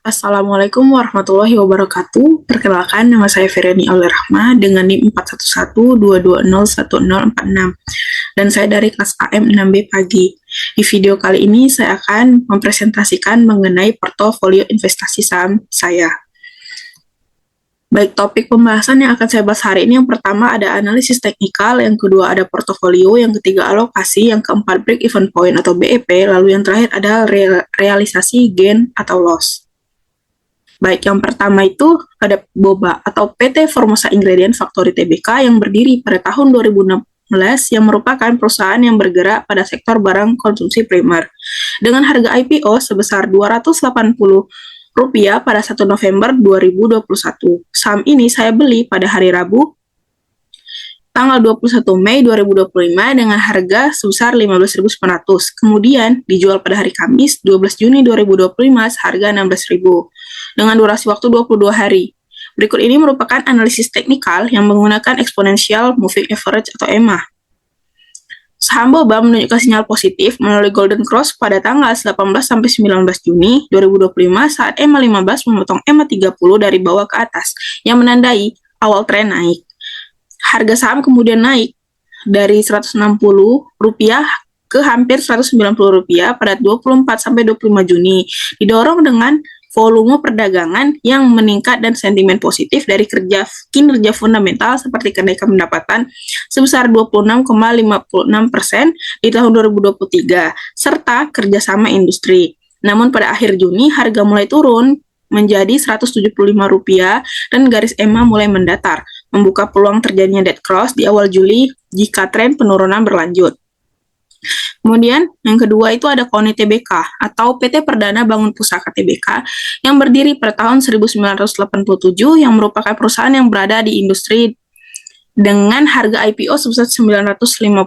Assalamualaikum warahmatullahi wabarakatuh. Perkenalkan, nama saya Feryani Aulia dengan NIM 4112201046. Dan saya dari kelas AM 6B pagi. Di video kali ini saya akan mempresentasikan mengenai portofolio investasi saham saya. Baik, topik pembahasan yang akan saya bahas hari ini yang pertama ada analisis teknikal, yang kedua ada portofolio, yang ketiga alokasi, yang keempat break even point atau BEP, lalu yang terakhir adalah realisasi gain atau loss. Baik, yang pertama itu ada BOBA atau PT Formosa Ingredient Factory Tbk yang berdiri pada tahun 2016 yang merupakan perusahaan yang bergerak pada sektor barang konsumsi primer. Dengan harga IPO sebesar Rp280 pada 1 November 2021. Saham ini saya beli pada hari Rabu tanggal 21 Mei 2025 dengan harga sebesar 15.900. Kemudian dijual pada hari Kamis 12 Juni 2025 seharga 16.000 dengan durasi waktu 22 hari. Berikut ini merupakan analisis teknikal yang menggunakan exponential moving average atau EMA. Saham BOBA menunjukkan sinyal positif melalui golden cross pada tanggal 18 sampai 19 Juni 2025 saat EMA 15 memotong EMA 30 dari bawah ke atas yang menandai awal tren naik. Harga saham kemudian naik dari Rp160 ke hampir Rp190 pada 24 sampai 25 Juni, didorong dengan volume perdagangan yang meningkat dan sentimen positif dari kinerja fundamental seperti kenaikan pendapatan sebesar 26,56% di tahun 2023, serta kerjasama industri. Namun pada akhir Juni, harga mulai turun menjadi Rp175 dan garis EMA mulai mendatar, membuka peluang terjadinya dead cross di awal Juli jika tren penurunan berlanjut. Kemudian, yang kedua itu ada KONI Tbk atau PT Perdana Bangun Pusaka Tbk yang berdiri pada tahun 1987 yang merupakan perusahaan yang berada di industri dengan harga IPO sebesar Rp950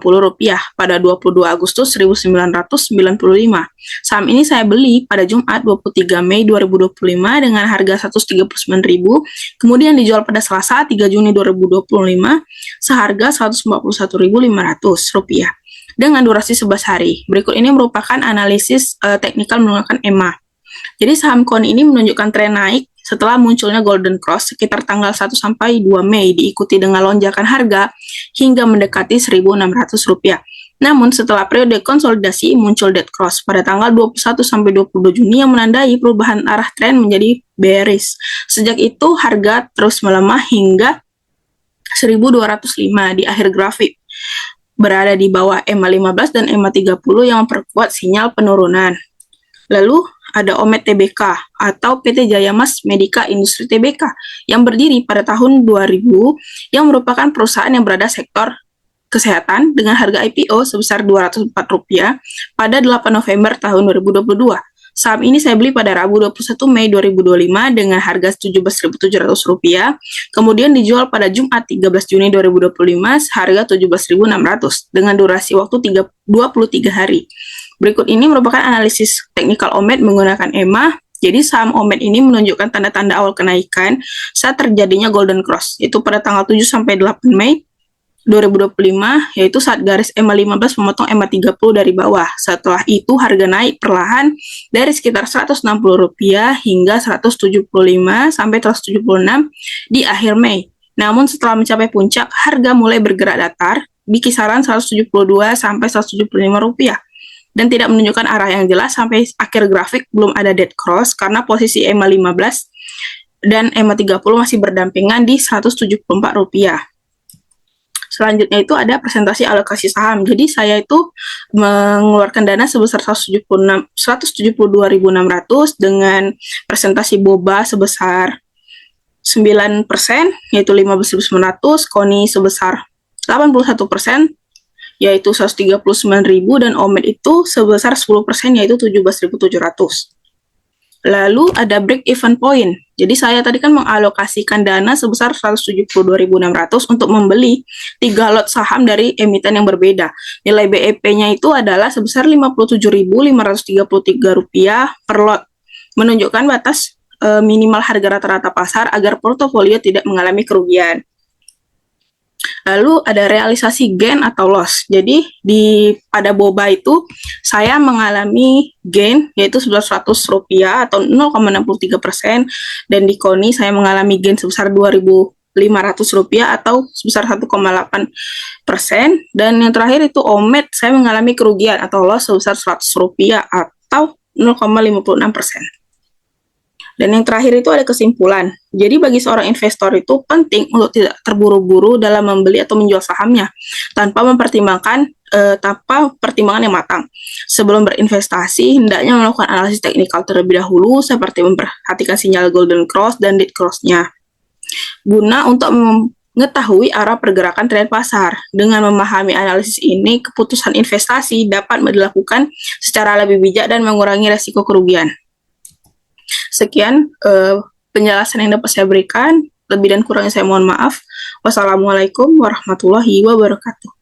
pada 22 Agustus 1995. Saham ini saya beli pada Jumat 23 Mei 2025 dengan harga Rp139.000, kemudian dijual pada Selasa 3 Juni 2025 seharga Rp141.500 dengan durasi 11 hari. Berikut ini merupakan analisis teknikal menggunakan EMA. Jadi saham KONI ini menunjukkan tren naik setelah munculnya golden cross sekitar tanggal 1 sampai 2 Mei diikuti dengan lonjakan harga hingga mendekati Rp1.600. Namun setelah periode konsolidasi muncul dead cross pada tanggal 21 sampai 22 Juni yang menandai perubahan arah tren menjadi bearish. Sejak itu harga terus melemah hingga 1.205 di akhir grafik, berada di bawah EMA 15 dan EMA 30 yang memperkuat sinyal penurunan. Lalu ada OMED Tbk atau PT Jaya Mas Medika Industri Tbk yang berdiri pada tahun 2000 yang merupakan perusahaan yang berada sektor kesehatan dengan harga IPO sebesar Rp204 pada 8 November tahun 2022. Saham ini saya beli pada Rabu 21 Mei 2025 dengan harga Rp17.700, kemudian dijual pada Jumat 13 Juni 2025 seharga Rp17.600 dengan durasi waktu 23 hari. Berikut ini merupakan analisis teknikal OMED menggunakan EMA. Jadi saham OMED ini menunjukkan tanda-tanda awal kenaikan saat terjadinya golden cross, yaitu pada tanggal 7 sampai 8 Mei 2025, yaitu saat garis EMA 15 memotong EMA 30 dari bawah. Setelah itu harga naik perlahan dari sekitar Rp160 hingga Rp175 sampai Rp176 di akhir Mei. Namun setelah mencapai puncak, harga mulai bergerak datar di kisaran Rp172 sampai Rp175 dan tidak menunjukkan arah yang jelas sampai akhir grafik. Belum ada dead cross karena posisi EMA 15 dan EMA 30 masih berdampingan di Rp174. Selanjutnya itu ada presentasi alokasi saham. Jadi saya itu mengeluarkan dana sebesar Rp172.600 dengan presentasi BOBA sebesar 9%, yaitu Rp15.900, KONI sebesar 81%, yaitu Rp139.000, dan OMED itu sebesar 10%, yaitu Rp17.700. Lalu ada break even point. Jadi saya tadi kan mengalokasikan dana sebesar Rp172.600 untuk membeli 3 lot saham dari emiten yang berbeda. Nilai BEP-nya itu adalah sebesar Rp57.533 per lot, menunjukkan batas minimal harga rata-rata pasar agar portofolio tidak mengalami kerugian. Lalu ada realisasi gain atau loss. Jadi pada boba itu saya mengalami gain yaitu sebesar Rp100 atau 0,63%, dan di KONI saya mengalami gain sebesar Rp2.500 atau sebesar 1,8%, dan yang terakhir itu OMED saya mengalami kerugian atau loss sebesar Rp100 atau 0,56%. Dan yang terakhir itu ada kesimpulan. Jadi bagi seorang investor itu penting untuk tidak terburu-buru dalam membeli atau menjual sahamnya tanpa pertimbangan yang matang. Sebelum berinvestasi, hendaknya melakukan analisis teknikal terlebih dahulu seperti memperhatikan sinyal golden cross dan dead cross-nya, guna untuk mengetahui arah pergerakan tren pasar. Dengan memahami analisis ini, keputusan investasi dapat dilakukan secara lebih bijak dan mengurangi resiko kerugian. Sekian penjelasan yang dapat saya berikan. Lebih dan kurangnya saya mohon maaf. Wassalamualaikum warahmatullahi wabarakatuh.